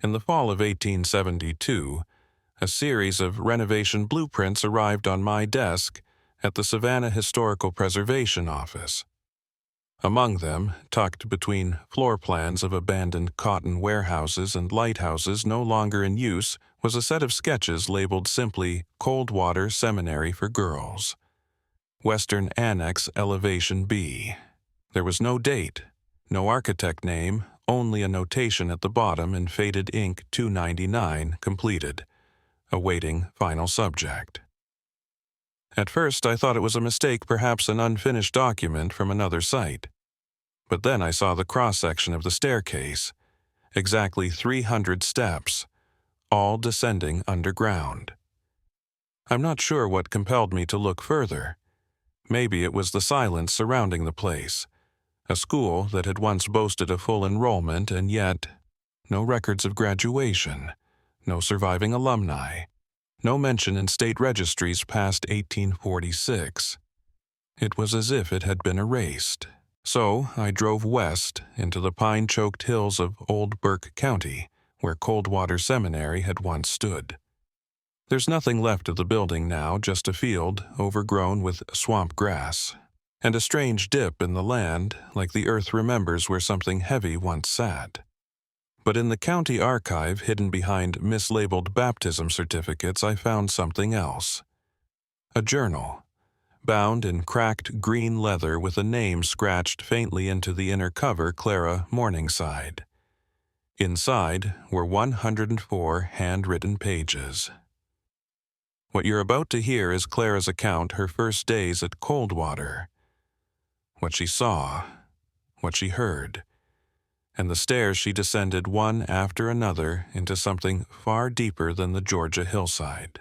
In the fall of 1872, a series of renovation blueprints arrived on my desk at the Savannah Historical Preservation Office. Among them, tucked between floor plans of abandoned cotton warehouses and lighthouses no longer in use, was a set of sketches labeled simply Coldwater Seminary for Girls. Western Annex Elevation B. There was no date, no architect name, only a notation at the bottom in faded ink 299 completed, awaiting final subject. At first I thought it was a mistake, perhaps an unfinished document from another site. But then I saw the cross-section of the staircase, exactly 300 steps, all descending underground. I'm not sure what compelled me to look further. Maybe it was the silence surrounding the place, a school that had once boasted a full enrollment and yet no records of graduation, no surviving alumni, no mention in state registries past 1846. It was as if it had been erased. So I drove west into the pine-choked hills of Old Burke County, where Coldwater Seminary had once stood. There's nothing left of the building now, just a field overgrown with swamp grass, and a strange dip in the land like the earth remembers where something heavy once sat. But in the county archive hidden behind mislabeled baptism certificates I found something else. A journal, bound in cracked green leather with a name scratched faintly into the inner cover, Clara Morningside. Inside were 104 handwritten pages. What you're about to hear is Clara's account her first days at Coldwater. What she saw, what she heard, and the stairs she descended one after another into something far deeper than the Georgia hillside.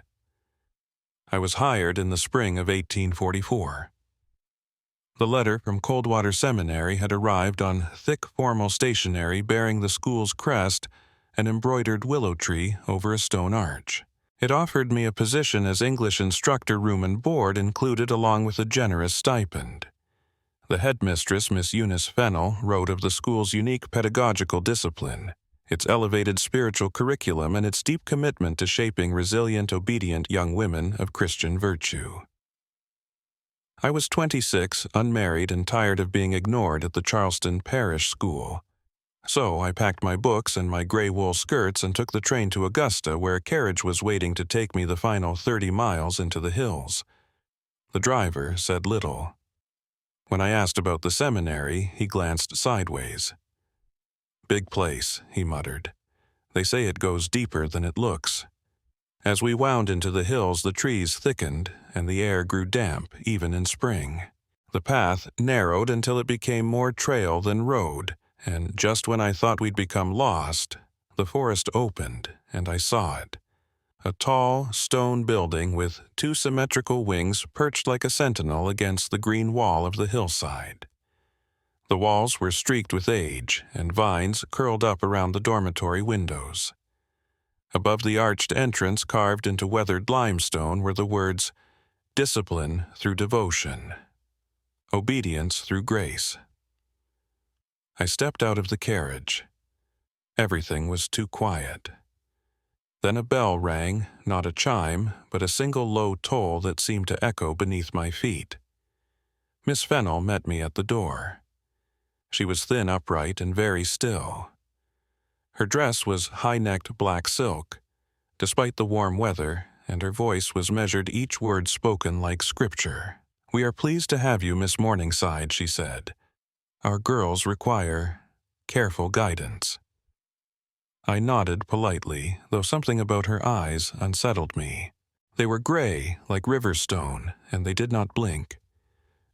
I was hired in the spring of 1844. The letter from Coldwater Seminary had arrived on thick formal stationery bearing the school's crest, an embroidered willow tree over a stone arch. It offered me a position as English instructor, room and board included, along with a generous stipend. The headmistress, Miss Eunice Fennell, wrote of the school's unique pedagogical discipline, its elevated spiritual curriculum, and its deep commitment to shaping resilient, obedient young women of Christian virtue. I was 26, unmarried, and tired of being ignored at the Charleston Parish School. So I packed my books and my gray wool skirts and took the train to Augusta, where a carriage was waiting to take me the final 30 miles into the hills. The driver said little. When I asked about the seminary, he glanced sideways. "Big place," he muttered. "They say it goes deeper than it looks." As we wound into the hills, the trees thickened, and the air grew damp, even in spring. The path narrowed until it became more trail than road, and just when I thought we'd become lost, the forest opened, and I saw it. A tall, stone building with two symmetrical wings perched like a sentinel against the green wall of the hillside. The walls were streaked with age, and vines curled up around the dormitory windows. Above the arched entrance, carved into weathered limestone, were the words, "Discipline through devotion. Obedience through grace." I stepped out of the carriage. Everything was too quiet. Then a bell rang, not a chime, but a single low toll that seemed to echo beneath my feet. Miss Fennell met me at the door. She was thin, upright, and very still. Her dress was high-necked black silk, despite the warm weather, and her voice was measured, each word spoken like scripture. "We are pleased to have you, Miss Morningside," she said. "Our girls require careful guidance." I nodded politely, though something about her eyes unsettled me. They were gray, like river stone, and they did not blink.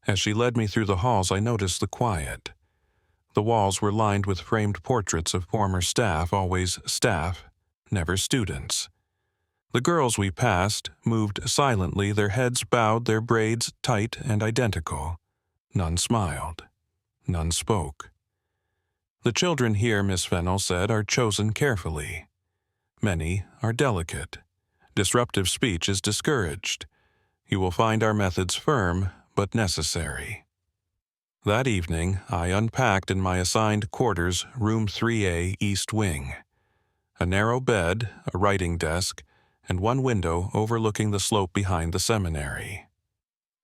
As she led me through the halls, I noticed the quiet. The walls were lined with framed portraits of former staff, always staff, never students. The girls we passed moved silently, their heads bowed, their braids tight and identical. None smiled. None spoke. "The children here," Miss Fennell said, "are chosen carefully. Many are delicate. Disruptive speech is discouraged. You will find our methods firm but necessary." That evening, I unpacked in my assigned quarters, room 3A, East Wing. A narrow bed, a writing desk, and one window overlooking the slope behind the seminary.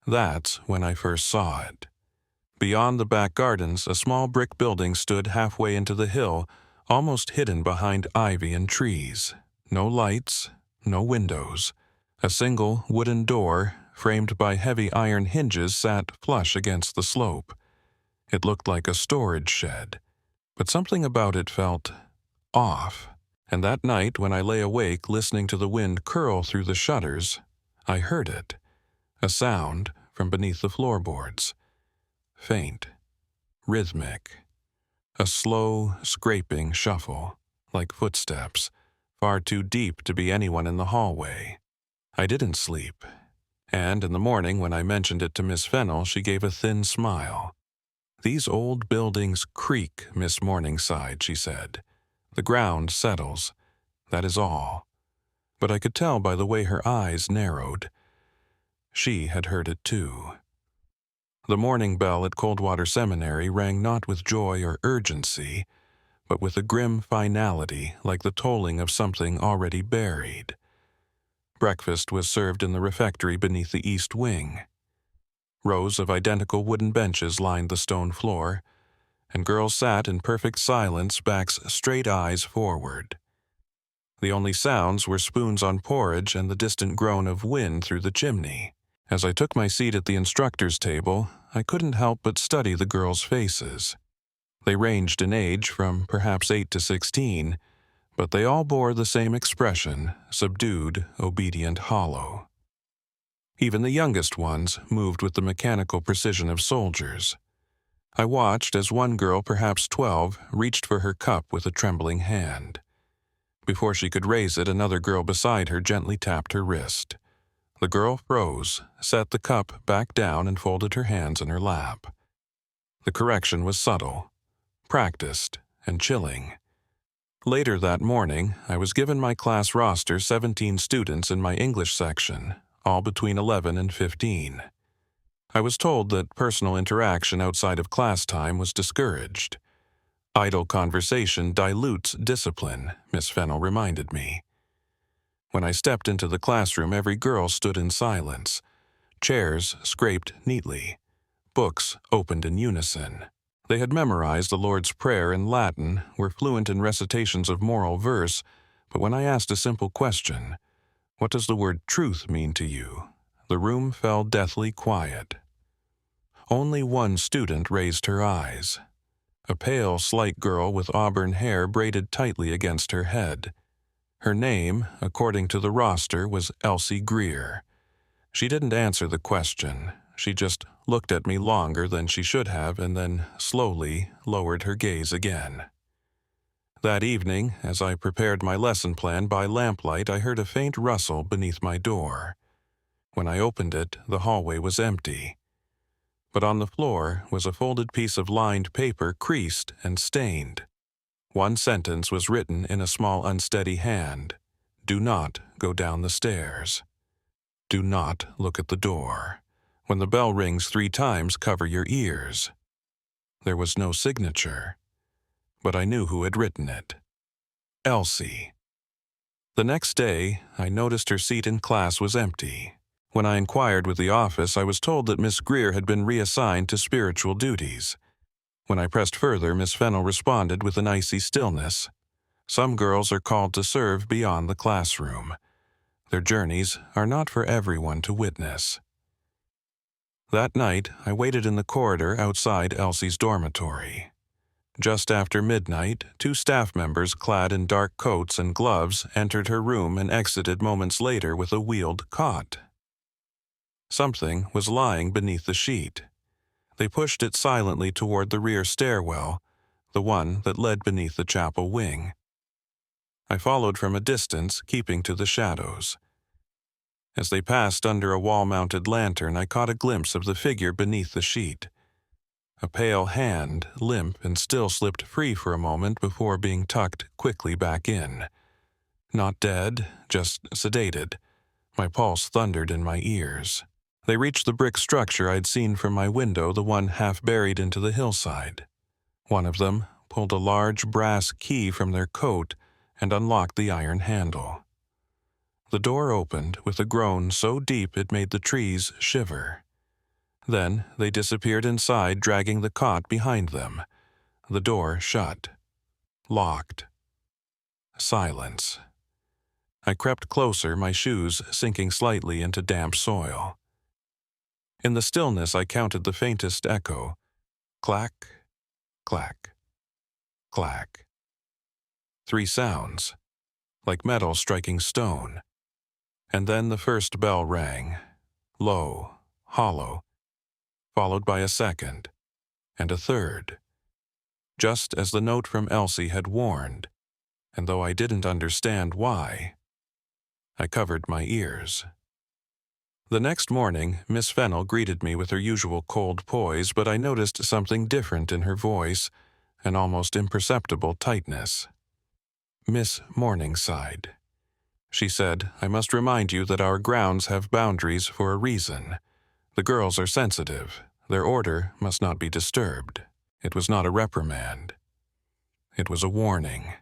That's when I first saw it. Beyond the back gardens, a small brick building stood halfway into the hill, almost hidden behind ivy and trees. No lights, no windows. A single wooden door, framed by heavy iron hinges, sat flush against the slope. It looked like a storage shed, but something about it felt off. And that night, when I lay awake listening to the wind curl through the shutters, I heard it. A sound from beneath the floorboards. Faint, rhythmic. A slow, scraping shuffle, like footsteps, far too deep to be anyone in the hallway. I didn't sleep, and in the morning when I mentioned it to Miss Fennell, she gave a thin smile. "These old buildings creak, Miss Morningside," she said. "The ground settles, that is all." But I could tell by the way her eyes narrowed. She had heard it too. The morning bell at Coldwater Seminary rang not with joy or urgency, but with a grim finality like the tolling of something already buried. Breakfast was served in the refectory beneath the east wing. Rows of identical wooden benches lined the stone floor, and girls sat in perfect silence, backs straight, eyes forward. The only sounds were spoons on porridge and the distant groan of wind through the chimney. As I took my seat at the instructor's table, I couldn't help but study the girls' faces. They ranged in age from perhaps 8 to 16, but they all bore the same expression, subdued, obedient, hollow. Even the youngest ones moved with the mechanical precision of soldiers. I watched as one girl, perhaps 12, reached for her cup with a trembling hand. Before she could raise it, another girl beside her gently tapped her wrist. The girl froze, set the cup back down, and folded her hands in her lap. The correction was subtle, practiced, and chilling. Later that morning, I was given my class roster, 17 students in my English section, all between 11 and 15. I was told that personal interaction outside of class time was discouraged. Idle conversation dilutes discipline, Miss Fennell reminded me. When I stepped into the classroom, every girl stood in silence. Chairs scraped neatly. Books opened in unison. They had memorized the Lord's Prayer in Latin, were fluent in recitations of moral verse, but when I asked a simple question, "What does the word truth mean to you?" the room fell deathly quiet. Only one student raised her eyes. A pale, slight girl with auburn hair braided tightly against her head. Her name, according to the roster, was Elsie Greer. She didn't answer the question. She just looked at me longer than she should have and then slowly lowered her gaze again. That evening, as I prepared my lesson plan by lamplight, I heard a faint rustle beneath my door. When I opened it, the hallway was empty. But on the floor was a folded piece of lined paper, creased and stained. One sentence was written in a small, unsteady hand. "Do not go down the stairs. Do not look at the door. When the bell rings 3 times, cover your ears." There was no signature, but I knew who had written it. Elsie. The next day, I noticed her seat in class was empty. When I inquired with the office, I was told that Miss Greer had been reassigned to spiritual duties. When I pressed further, Miss Fennell responded with an icy stillness. Some girls are called to serve beyond the classroom. Their journeys are not for everyone to witness. That night, I waited in the corridor outside Elsie's dormitory. Just after midnight, 2 staff members clad in dark coats and gloves entered her room and exited moments later with a wheeled cot. Something was lying beneath the sheet. They pushed it silently toward the rear stairwell, the one that led beneath the chapel wing. I followed from a distance, keeping to the shadows. As they passed under a wall-mounted lantern, I caught a glimpse of the figure beneath the sheet. A pale hand, limp and still, slipped free for a moment before being tucked quickly back in. Not dead, just sedated. My pulse thundered in my ears. They reached the brick structure I'd seen from my window, the one half buried into the hillside. One of them pulled a large brass key from their coat and unlocked the iron handle. The door opened with a groan so deep it made the trees shiver. Then they disappeared inside, dragging the cot behind them. The door shut. Locked. Silence. I crept closer, my shoes sinking slightly into damp soil. In the stillness I counted the faintest echo. Clack, clack, clack. 3 sounds, like metal striking stone. And then the first bell rang, low, hollow, followed by a second, and a third, just as the note from Elsie had warned, and though I didn't understand why, I covered my ears. The next morning, Miss Fennell greeted me with her usual cold poise, but I noticed something different in her voice, an almost imperceptible tightness. "Miss Morningside," she said, "I must remind you that our grounds have boundaries for a reason. The girls are sensitive. Their order must not be disturbed." It was not a reprimand. It was a warning.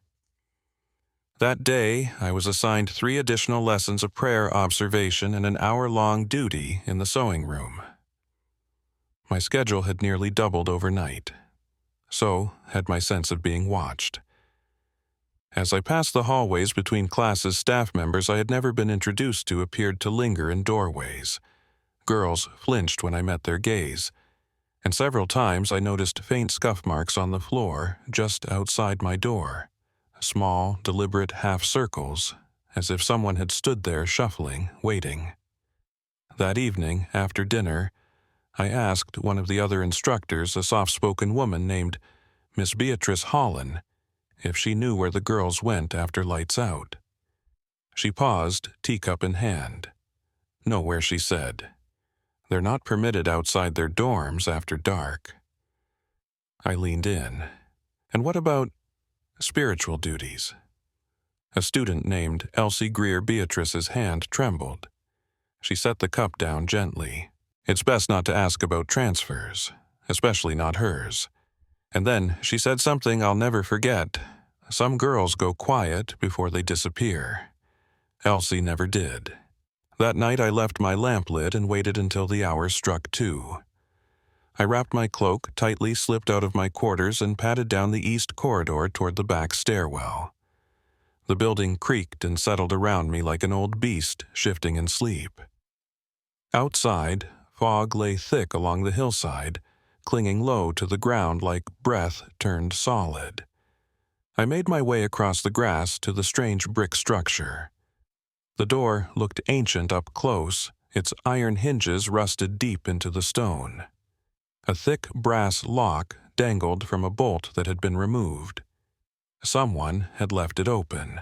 That day, I was assigned 3 additional lessons of prayer observation and an hour-long duty in the sewing room. My schedule had nearly doubled overnight. So had my sense of being watched. As I passed the hallways between classes, staff members I had never been introduced to appeared to linger in doorways. Girls flinched when I met their gaze, and several times I noticed faint scuff marks on the floor just outside my door. Small, deliberate half-circles, as if someone had stood there shuffling, waiting. That evening, after dinner, I asked one of the other instructors, a soft-spoken woman named Miss Beatrice Holland, if she knew where the girls went after lights out. She paused, teacup in hand. "Nowhere," she said. "They're not permitted outside their dorms after dark." I leaned in. "And what about spiritual duties?" A student named Elsie Greer Beatrice's hand trembled. She set the cup down gently. "It's best not to ask about transfers, especially not hers." And then she said something I'll never forget. "Some girls go quiet before they disappear." Elsie never did. That night I left my lamp lit and waited until the hour struck 2. I wrapped my cloak tightly, slipped out of my quarters, and padded down the east corridor toward the back stairwell. The building creaked and settled around me like an old beast shifting in sleep. Outside, fog lay thick along the hillside, clinging low to the ground like breath turned solid. I made my way across the grass to the strange brick structure. The door looked ancient up close, its iron hinges rusted deep into the stone. A thick brass lock dangled from a bolt that had been removed. Someone had left it open.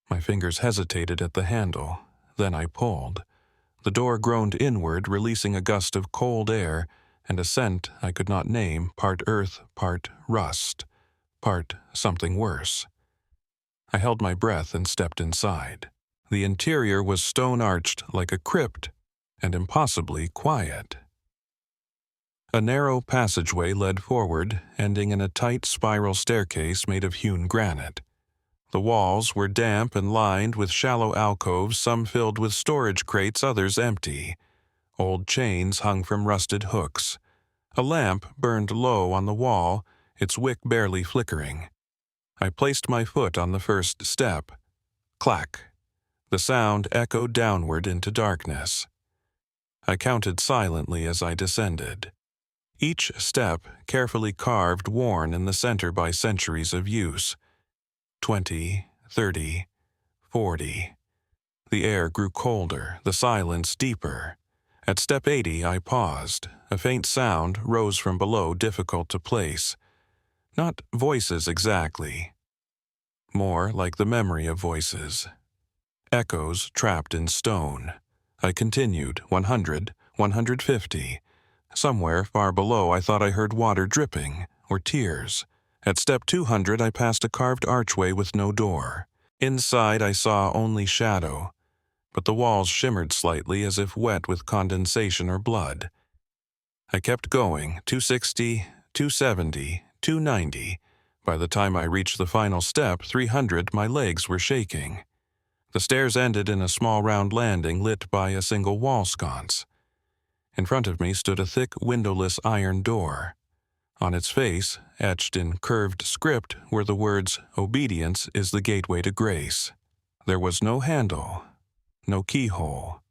My fingers hesitated at the handle, then I pulled. The door groaned inward, releasing a gust of cold air and a scent I could not name, part earth, part rust, part something worse. I held my breath and stepped inside. The interior was stone-arched like a crypt and impossibly quiet. A narrow passageway led forward, ending in a tight spiral staircase made of hewn granite. The walls were damp and lined with shallow alcoves, some filled with storage crates, others empty. Old chains hung from rusted hooks. A lamp burned low on the wall, its wick barely flickering. I placed my foot on the first step. Clack. The sound echoed downward into darkness. I counted silently as I descended. Each step carefully carved, worn in the center by centuries of use. 20, 30, 40. The air grew colder, the silence deeper. At step 80 I paused. A faint sound rose from below, difficult to place. Not voices exactly. More like the memory of voices. Echoes trapped in stone. I continued, 100, 150. Somewhere far below I thought I heard water dripping, or tears. At step 200 I passed a carved archway with no door. Inside I saw only shadow, but the walls shimmered slightly as if wet with condensation or blood. I kept going, 260, 270, 290, By the time I reached the final step, 300, my legs were shaking. The stairs ended in a small round landing lit by a single wall sconce. In front of me stood a thick, windowless iron door. On its face, etched in curved script, were the words, "Obedience is the gateway to grace." There was no handle, no keyhole.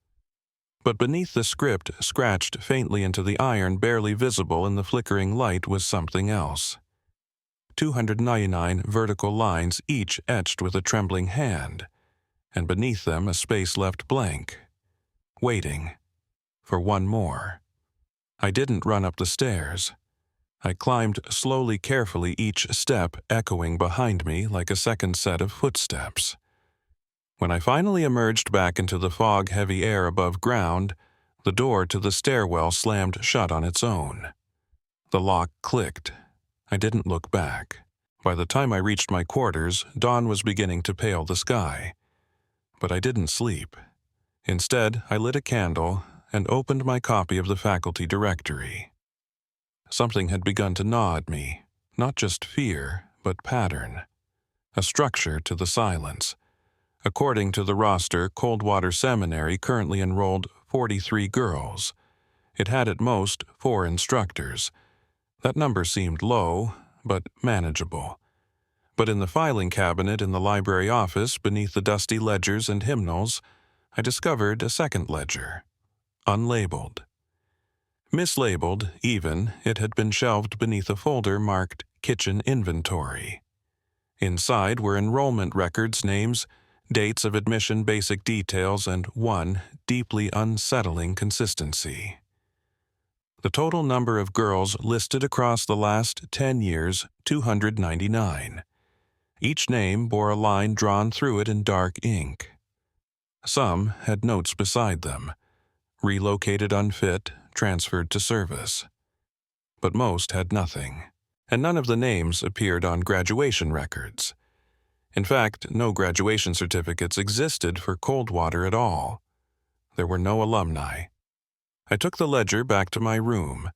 But beneath the script, scratched faintly into the iron, barely visible in the flickering light, was something else. 299 vertical lines, each etched with a trembling hand, and beneath them a space left blank, waiting for one more. I didn't run up the stairs. I climbed slowly, carefully, each step echoing behind me like a second set of footsteps. When I finally emerged back into the fog-heavy air above ground, the door to the stairwell slammed shut on its own. The lock clicked. I didn't look back. By the time I reached my quarters, dawn was beginning to pale the sky. But I didn't sleep. Instead, I lit a candle and opened my copy of the faculty directory. Something had begun to gnaw at me, not just fear, but pattern. A structure to the silence. According to the roster, Coldwater Seminary currently enrolled 43 girls. It had at most 4 instructors. That number seemed low, but manageable. But in the filing cabinet in the library office, beneath the dusty ledgers and hymnals, I discovered a second ledger, unlabeled. Mislabeled, even, it had been shelved beneath a folder marked Kitchen Inventory. Inside were enrollment records, names, dates of admission, basic details, and one deeply unsettling consistency. The total number of girls listed across the last 10 years, 299. Each name bore a line drawn through it in dark ink. Some had notes beside them. Relocated unfit, transferred to service. But most had nothing, and none of the names appeared on graduation records. In fact, no graduation certificates existed for Coldwater at all. There were no alumni. I took the ledger back to my room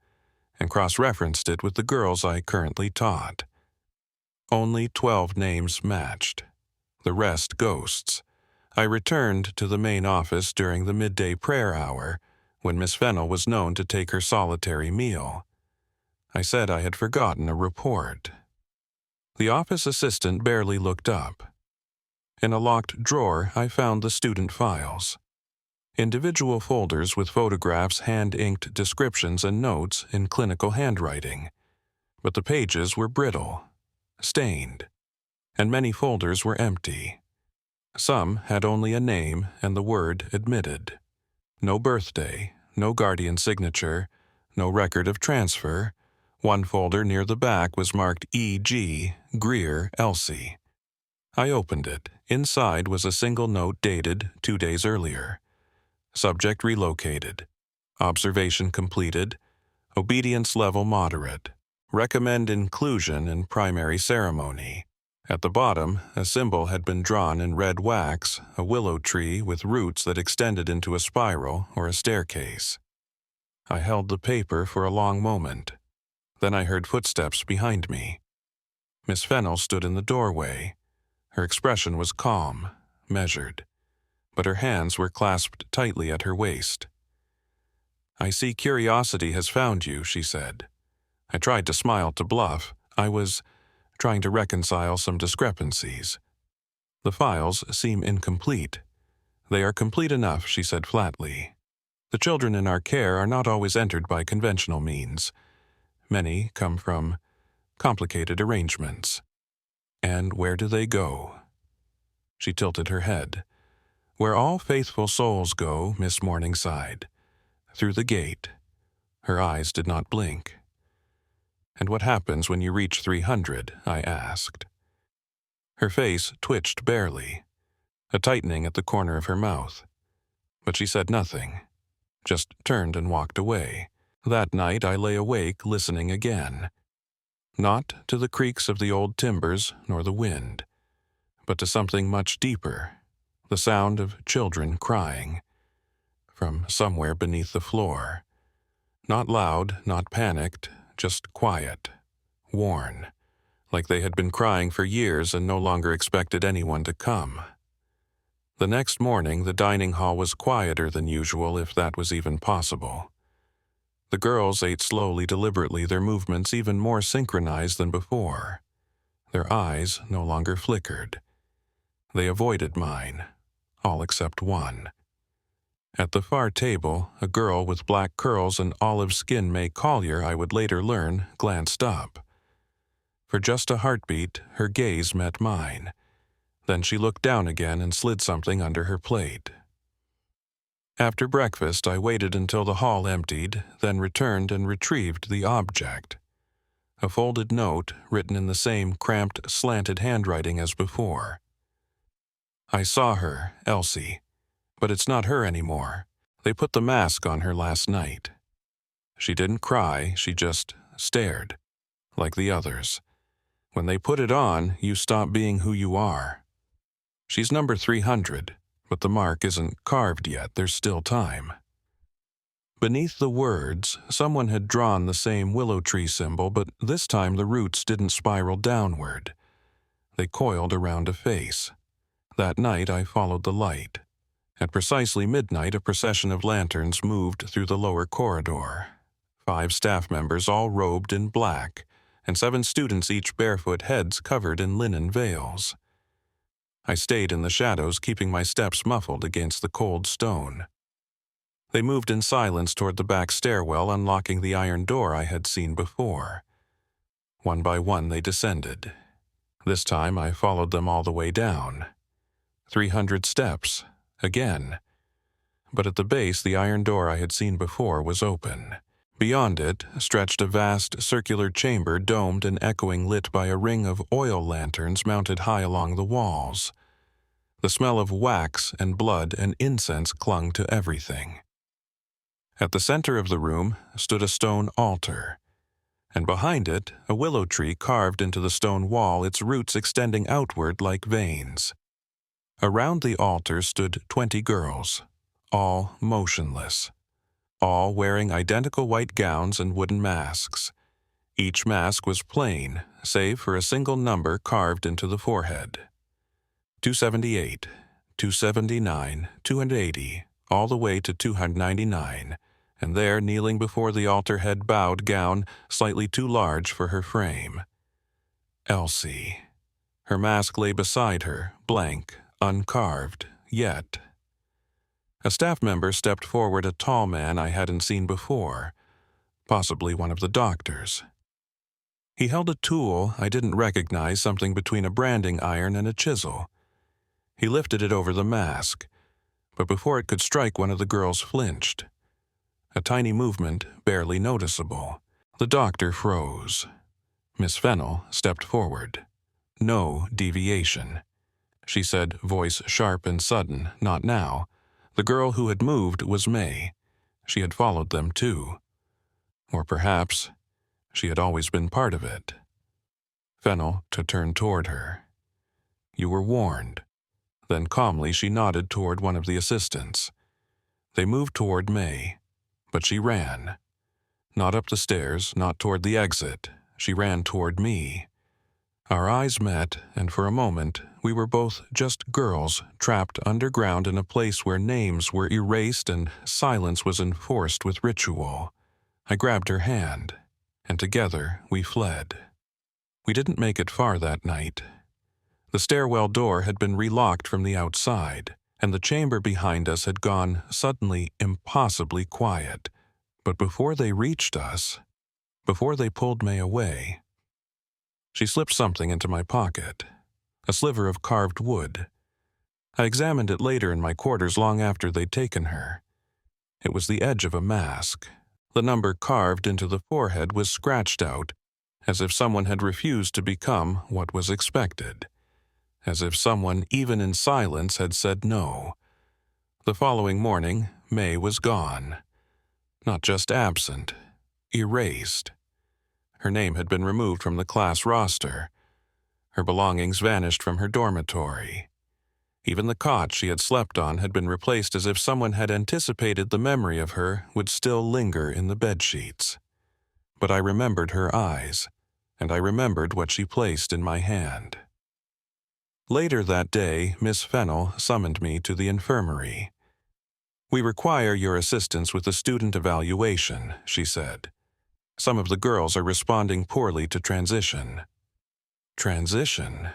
and cross-referenced it with the girls I currently taught. Only 12 names matched. The rest ghosts. I returned to the main office during the midday prayer hour, when Miss Fennell was known to take her solitary meal. I said I had forgotten a report. The office assistant barely looked up. In a locked drawer, I found the student files. Individual folders with photographs, hand-inked descriptions, and notes in clinical handwriting. But the pages were brittle, stained, and many folders were empty. Some had only a name and the word admitted. No birthday, no guardian signature, no record of transfer. One folder near the back was marked E.G. Greer, Elsie. I opened it. Inside was a single note dated 2 days earlier. Subject relocated. Observation completed. Obedience level moderate. Recommend inclusion in primary ceremony. At the bottom, a symbol had been drawn in red wax, a willow tree with roots that extended into a spiral or a staircase. I held the paper for a long moment. Then I heard footsteps behind me. Miss Fennell stood in the doorway. Her expression was calm, measured, but her hands were clasped tightly at her waist. "I see curiosity has found you," she said. I tried to smile to bluff. I was trying to reconcile some discrepancies. "The files seem incomplete." "They are complete enough," she said flatly. "The children in our care are not always entered by conventional means. Many come from complicated arrangements." "And where do they go?" She tilted her head. "Where all faithful souls go, Miss Morningside. Through the gate." Her eyes did not blink. "And what happens when you reach 300? I asked. Her face twitched barely, a tightening at the corner of her mouth. But she said nothing, just turned and walked away. That night I lay awake listening again. Not to the creaks of the old timbers nor the wind, but to something much deeper, the sound of children crying, from somewhere beneath the floor. Not loud, not panicked, just quiet, worn, like they had been crying for years and no longer expected anyone to come. The next morning, the dining hall was quieter than usual, if that was even possible. The girls ate slowly, deliberately, their movements even more synchronized than before. Their eyes no longer flickered. They avoided mine, all except one. At the far table, a girl with black curls and olive skin, May Collier, I would later learn, glanced up. For just a heartbeat, her gaze met mine. Then she looked down again and slid something under her plate. After breakfast, I waited until the hall emptied, then returned and retrieved the object. A folded note written in the same cramped, slanted handwriting as before. I saw her, Elsie, but it's not her anymore. They put the mask on her last night. She didn't cry, she just stared, like the others. When they put it on, you stop being who you are. She's number 300, but the mark isn't carved yet, there's still time. Beneath the words, someone had drawn the same willow tree symbol, but this time the roots didn't spiral downward. They coiled around a face. That night I followed the light. At precisely midnight, a procession of lanterns moved through the lower corridor. 5 staff members, all robed in black, and 7 students, each barefoot, heads covered in linen veils. I stayed in the shadows, keeping my steps muffled against the cold stone. They moved in silence toward the back stairwell, unlocking the iron door I had seen before. One by one they descended. This time I followed them all the way down. 300 steps, again. But at the base, the iron door I had seen before was open. Beyond it stretched a vast circular chamber, domed and echoing, lit by a ring of oil lanterns mounted high along the walls. The smell of wax and blood and incense clung to everything. At the center of the room stood a stone altar, and behind it a willow tree carved into the stone wall, its roots extending outward like veins. Around the altar stood 20 girls, all motionless, all wearing identical white gowns and wooden masks. Each mask was plain, save for a single number carved into the forehead. 278, 279, 280, all the way to 299, and there, kneeling before the altar, head bowed, gown slightly too large for her frame. Elsie. Her mask lay beside her, blank, uncarved, yet. A staff member stepped forward, a tall man I hadn't seen before, possibly one of the doctors. He held a tool I didn't recognize, something between a branding iron and a chisel. He lifted it over the mask, but before it could strike, one of the girls flinched. A tiny movement, barely noticeable. The doctor froze. Miss Fennel stepped forward. No deviation. She said, voice sharp and sudden, "Not now." The girl who had moved was May. She had followed them too. Or perhaps she had always been part of it. Fennel turned toward her. "You were warned." Then calmly she nodded toward one of the assistants. They moved toward May, but she ran. Not up the stairs, not toward the exit. She ran toward me. Our eyes met, and for a moment we were both just girls trapped underground in a place where names were erased and silence was enforced with ritual. I grabbed her hand, and together we fled. We didn't make it far that night. The stairwell door had been relocked from the outside, and the chamber behind us had gone suddenly impossibly quiet. But before they reached us, before they pulled May away, she slipped something into my pocket, a sliver of carved wood. I examined it later in my quarters, long after they'd taken her. It was the edge of a mask. The number carved into the forehead was scratched out, as if someone had refused to become what was expected. As if someone, even in silence, had said no. The following morning, May was gone. Not just absent, erased. Her name had been removed from the class roster. Her belongings vanished from her dormitory. Even the cot she had slept on had been replaced, as if someone had anticipated the memory of her would still linger in the bedsheets. But I remembered her eyes, and I remembered what she placed in my hand. Later that day, Miss Fennell summoned me to the infirmary. "We require your assistance with the student evaluation," she said. "Some of the girls are responding poorly to transition." Transition?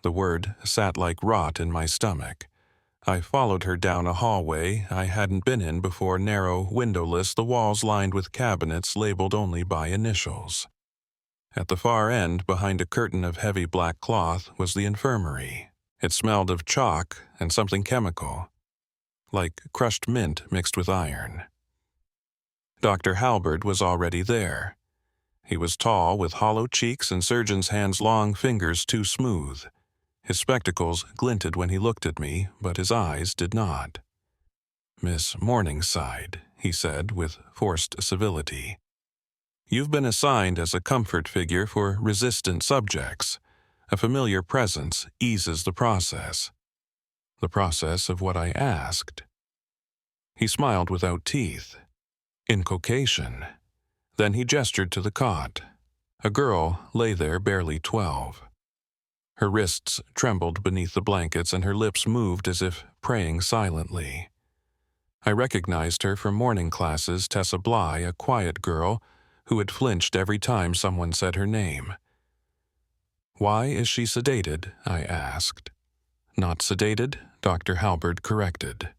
The word sat like rot in my stomach. I followed her down a hallway I hadn't been in before, narrow, windowless, the walls lined with cabinets labeled only by initials. At the far end, behind a curtain of heavy black cloth, was the infirmary. It smelled of chalk and something chemical, like crushed mint mixed with iron. Dr. Halberd was already there. He was tall, with hollow cheeks and surgeon's hands' long fingers too smooth. His spectacles glinted when he looked at me, but his eyes did not. "Miss Morningside," he said with forced civility. "You've been assigned as a comfort figure for resistant subjects. A familiar presence eases the process." The process of what I asked. He smiled without teeth. Inculcation. Then he gestured to the cot. A girl lay there, barely 12. Her wrists trembled beneath the blankets and her lips moved as if praying silently. I recognized her from morning classes, Tessa Bly, a quiet girl who had flinched every time someone said her name. "Why is she sedated?" I asked. "Not sedated," Dr. Halberd corrected.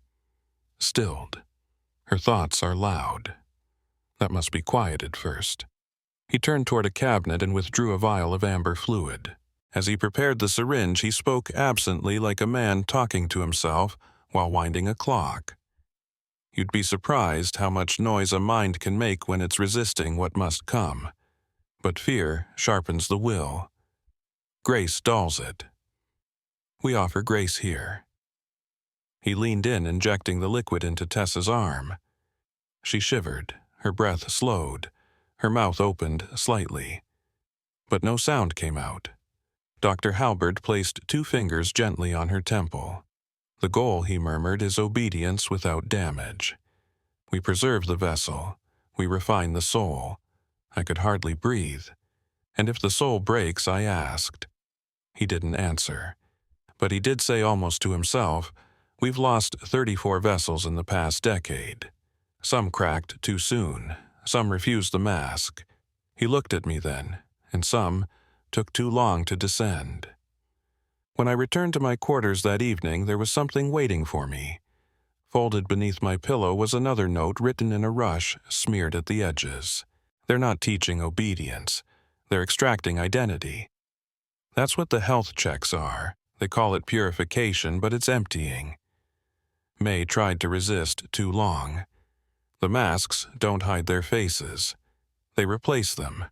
"Stilled. Her thoughts are loud. That must be quieted first." He turned toward a cabinet and withdrew a vial of amber fluid. As he prepared the syringe, he spoke absently, like a man talking to himself while winding a clock. You'd be surprised how much noise a mind can make when it's resisting what must come. But fear sharpens the will. Grace dulls it. We offer grace here. He leaned in, injecting the liquid into Tessa's arm. She shivered, her breath slowed, her mouth opened slightly. But no sound came out. Dr. Halberd placed 2 fingers gently on her temple. "The goal," he murmured, "is obedience without damage. We preserve the vessel. We refine the soul." I could hardly breathe. "And if the soul breaks?" I asked. He didn't answer. But he did say, almost to himself, "We've lost 34 vessels in the past decade. Some cracked too soon. Some refused the mask." He looked at me then, and some took too long to descend. When I returned to my quarters that evening, there was something waiting for me. Folded beneath my pillow was another note written in a rush, smeared at the edges. "They're not teaching obedience. They're extracting identity." That's what the health checks are. They call it purification, but it's emptying. May tried to resist too long. The masks don't hide their faces. They replace them.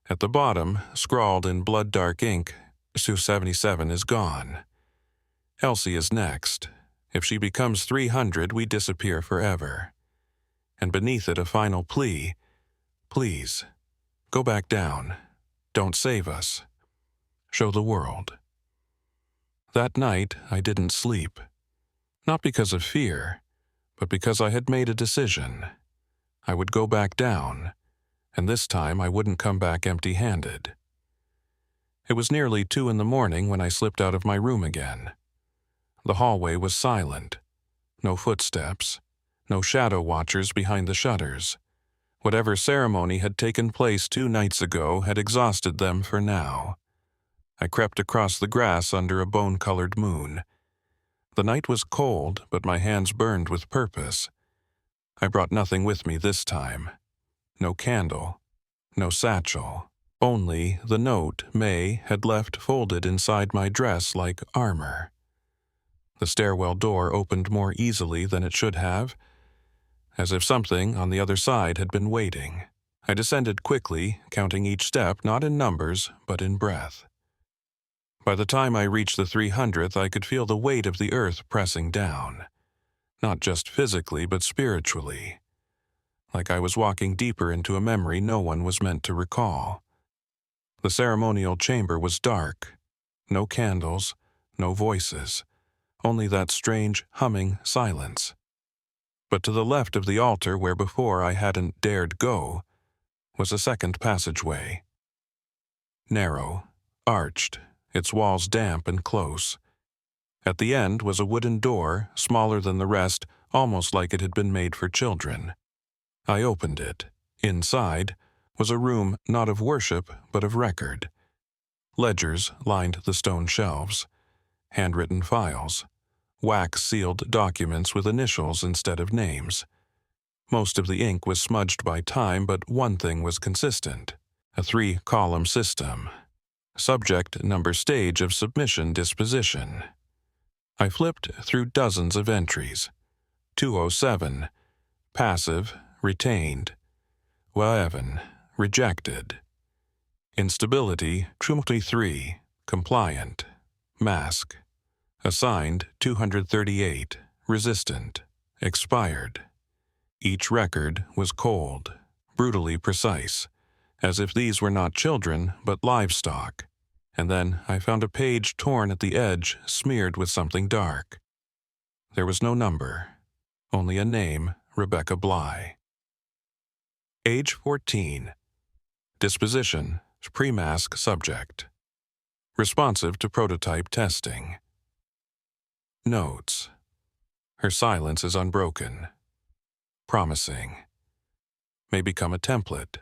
At the bottom, scrawled in blood-dark ink, Sue 77 is gone. Elsie is next. If she becomes 300, we disappear forever. And beneath it a final plea: "Please, go back down. Don't save us. Show the world." That night, I didn't sleep. Not because of fear, but because I had made a decision. I would go back down, and this time I wouldn't come back empty-handed. It was nearly 2 in the morning when I slipped out of my room again. The hallway was silent. No footsteps. No shadow watchers behind the shutters. Whatever ceremony had taken place 2 nights ago had exhausted them for now. I crept across the grass under a bone-colored moon. The night was cold, but my hands burned with purpose. I brought nothing with me this time. No candle. No satchel. Only the note May had left folded inside my dress like armor. The stairwell door opened more easily than it should have, as if something on the other side had been waiting. I descended quickly, counting each step not in numbers, but in breath. By the time I reached the 300th, I could feel the weight of the earth pressing down. Not just physically, but spiritually. Like I was walking deeper into a memory no one was meant to recall. The ceremonial chamber was dark. No candles, no voices. Only that strange, humming silence. But to the left of the altar, where before I hadn't dared go, was a second passageway. narrow, arched, its walls damp and close. At the end was a wooden door, smaller than the rest, almost like it had been made for children. I opened it. Inside was a room not of worship, but of record. Ledgers lined the stone shelves, handwritten files, wax-sealed documents with initials instead of names. Most of the ink was smudged by time, but one thing was consistent: a 3-column system. Subject, number, stage of submission, disposition. I flipped through dozens of entries. 207, passive, retained. Waeven, rejected. Instability, 23, compliant. Mask. Assigned, 238, resistant. Expired. Each record was cold, brutally precise, as if these were not children, but livestock. And then I found a page torn at the edge, smeared with something dark. There was no number, only a name, Rebecca Bly. Age 14. Disposition, pre-mask subject. Responsive to prototype testing. Notes. Her silence is unbroken. Promising. May become a template.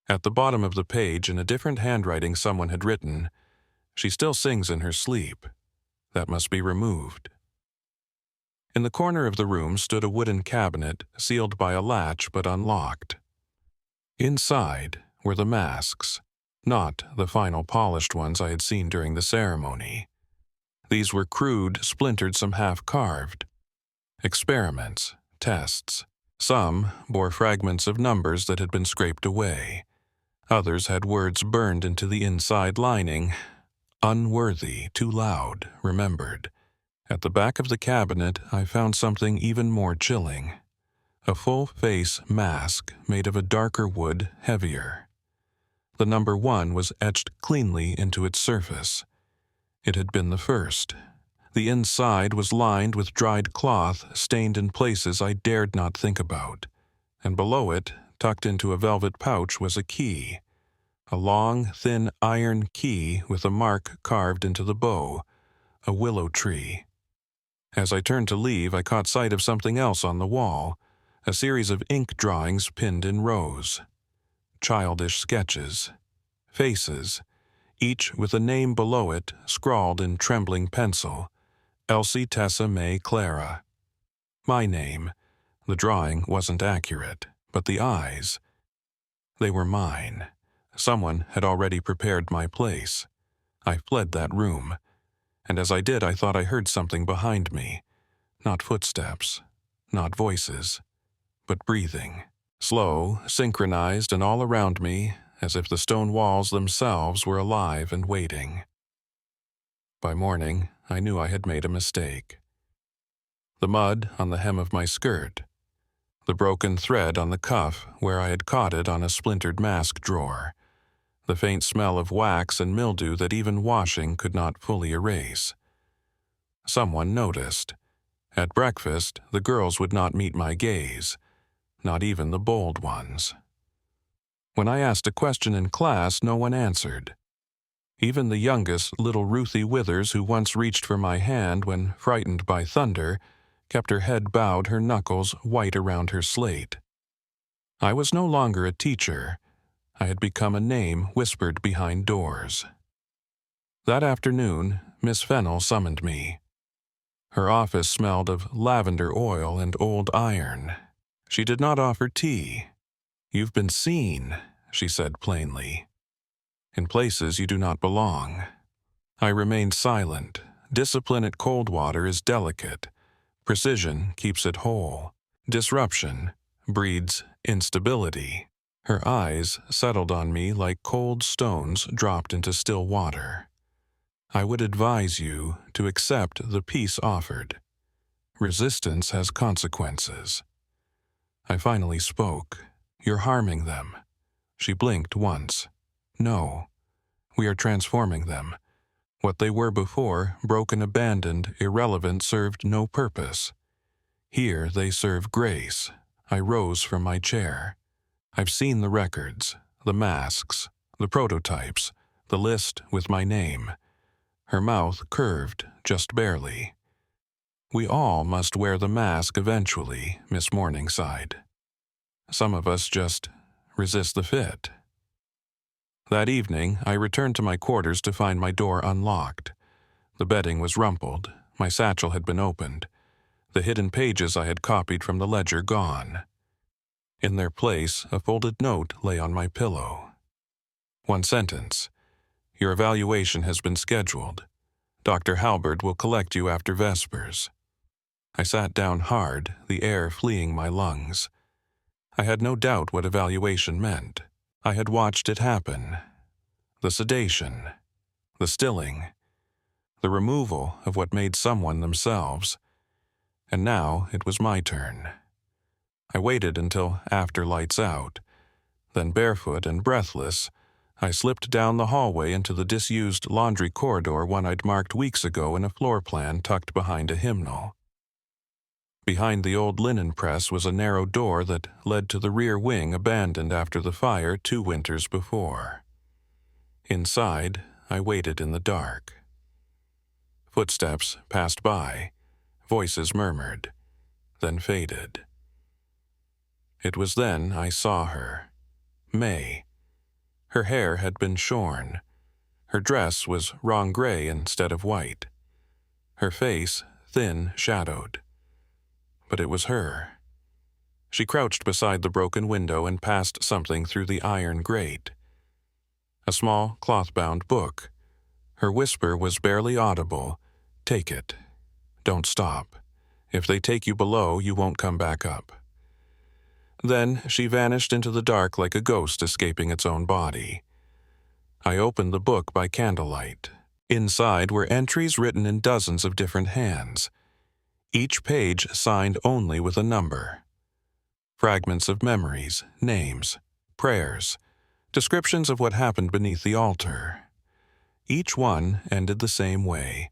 At the bottom of the page, in a different handwriting, someone had written, "She still sings in her sleep. That must be removed." In the corner of the room stood a wooden cabinet, sealed by a latch but unlocked. Inside were the masks, not the final polished ones I had seen during the ceremony. These were crude, splintered, some half-carved. Experiments, tests. Some bore fragments of numbers that had been scraped away. Others had words burned into the inside lining. Unworthy, too loud, remembered. At the back of the cabinet, I found something even more chilling. A full-face mask made of a darker wood, heavier. The number 1 was etched cleanly into its surface. It had been the first. The inside was lined with dried cloth, stained in places I dared not think about. And below it, tucked into a velvet pouch, was a key. A long, thin iron key with a mark carved into the bow, a willow tree. As I turned to leave, I caught sight of something else on the wall, a series of ink drawings pinned in rows. Childish sketches. Faces, each with a name below it, scrawled in trembling pencil. Elsie, Tessa, May, Clara. My name. The drawing wasn't accurate, but the eyes. They were mine. Someone had already prepared my place. I fled that room, and as I did, I thought I heard something behind me. Not footsteps, not voices, but breathing. Slow, synchronized, and all around me, as if the stone walls themselves were alive and waiting. By morning, I knew I had made a mistake. The mud on the hem of my skirt, the broken thread on the cuff where I had caught it on a splintered mask drawer, the faint smell of wax and mildew that even washing could not fully erase. Someone noticed. At breakfast, the girls would not meet my gaze, not even the bold ones. When I asked a question in class, no one answered. Even the youngest, little Ruthie Withers, who once reached for my hand when frightened by thunder, kept her head bowed, her knuckles white around her slate. I was no longer a teacher. I had become a name whispered behind doors. That afternoon, Miss Fennell summoned me. Her office smelled of lavender oil and old iron. She did not offer tea. "You've been seen," she said plainly. "In places you do not belong." I remained silent. Discipline at Coldwater is delicate. Precision keeps it whole. Disruption breeds instability. Her eyes settled on me like cold stones dropped into still water. "I would advise you to accept the peace offered. Resistance has consequences." I finally spoke. "You're harming them." She blinked once. "No. We are transforming them. What they were before, broken, abandoned, irrelevant, served no purpose. Here they serve grace." I rose from my chair. "I've seen the records, the masks, the prototypes, the list with my name. Her mouth curved just barely. We all must wear the mask eventually, Miss Morningside. Some of us just resist the fit. That evening, I returned to my quarters to find my door unlocked. The bedding was rumpled, my satchel had been opened, the hidden pages I had copied from the ledger gone. In their place, a folded note lay on my pillow. One sentence: "Your evaluation has been scheduled. Dr. Halberd will collect you after Vespers." I sat down hard, the air fleeing my lungs. I had no doubt what evaluation meant. I had watched it happen. The sedation, the stilling, the removal of what made someone themselves. And now it was my turn. I waited until after lights out. Then, barefoot and breathless, I slipped down the hallway into the disused laundry corridor one I'd marked weeks ago in a floor plan tucked behind a hymnal. Behind the old linen press was a narrow door that led to the rear wing abandoned after the fire 2 winters before. Inside, I waited in the dark. Footsteps passed by, voices murmured, then faded. It was then I saw her, May. Her hair had been shorn. Her dress was wrong gray instead of white. Her face thin shadowed. But it was her. She crouched beside the broken window and passed something through the iron grate. A small cloth-bound book. Her whisper was barely audible. "Take it. Don't stop. If they take you below, you won't come back up." Then she vanished into the dark like a ghost escaping its own body. I opened the book by candlelight. Inside were entries written in dozens of different hands, each page signed only with a number. Fragments of memories, names, prayers, descriptions of what happened beneath the altar. Each one ended the same way.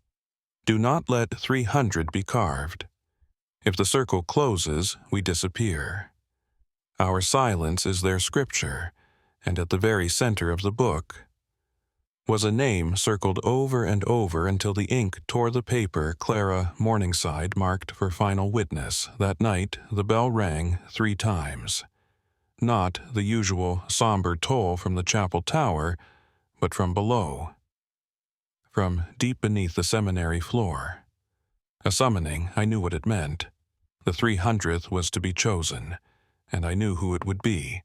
"Do not let 300 be carved. If the circle closes, we disappear." Our silence is their scripture, and at the very center of the book was a name circled over and over until the ink tore the paper. Clara Morningside marked for final witness. That night, the bell rang 3 times. Not the usual somber toll from the chapel tower, but from below. From deep beneath the seminary floor. A summoning, I knew what it meant. The 300th was to be chosen, and I knew who it would be.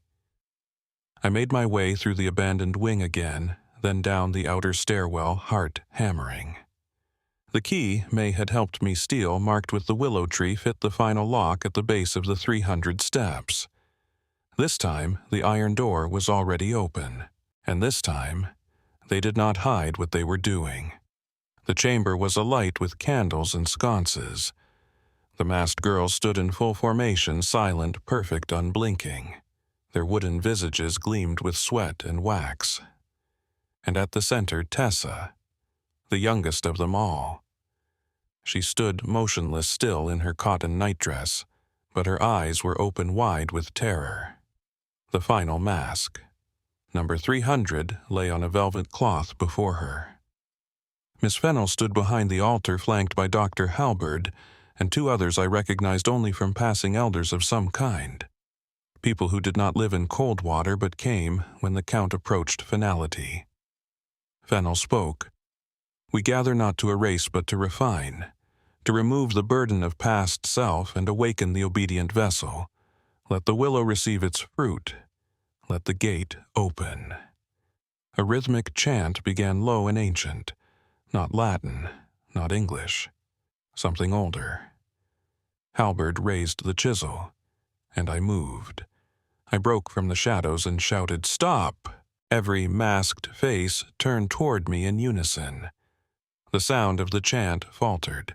I made my way through the abandoned wing again, then down the outer stairwell, heart hammering. The key May had helped me steal, marked with the willow tree, fit the final lock at the base of the 300 steps. This time, the iron door was already open, and this time, they did not hide what they were doing. The chamber was alight with candles and sconces. The masked girls stood in full formation, silent, perfect, unblinking. Their wooden visages gleamed with sweat and wax. And at the center, Tessa, the youngest of them all. She stood motionless still in her cotton nightdress, but her eyes were open wide with terror. The final mask. Number 300 lay on a velvet cloth before her. Miss Fennel stood behind the altar, flanked by Dr. Halberd, and 2 others I recognized only from passing elders of some kind. People who did not live in Coldwater but came when the count approached finality. Fennel spoke. "We gather not to erase but to refine, to remove the burden of past self and awaken the obedient vessel. Let the willow receive its fruit. Let the gate open." A rhythmic chant began low and ancient, not Latin, not English, something older. Halberd raised the chisel, and I moved. I broke from the shadows and shouted, "Stop!" Every masked face turned toward me in unison. The sound of the chant faltered.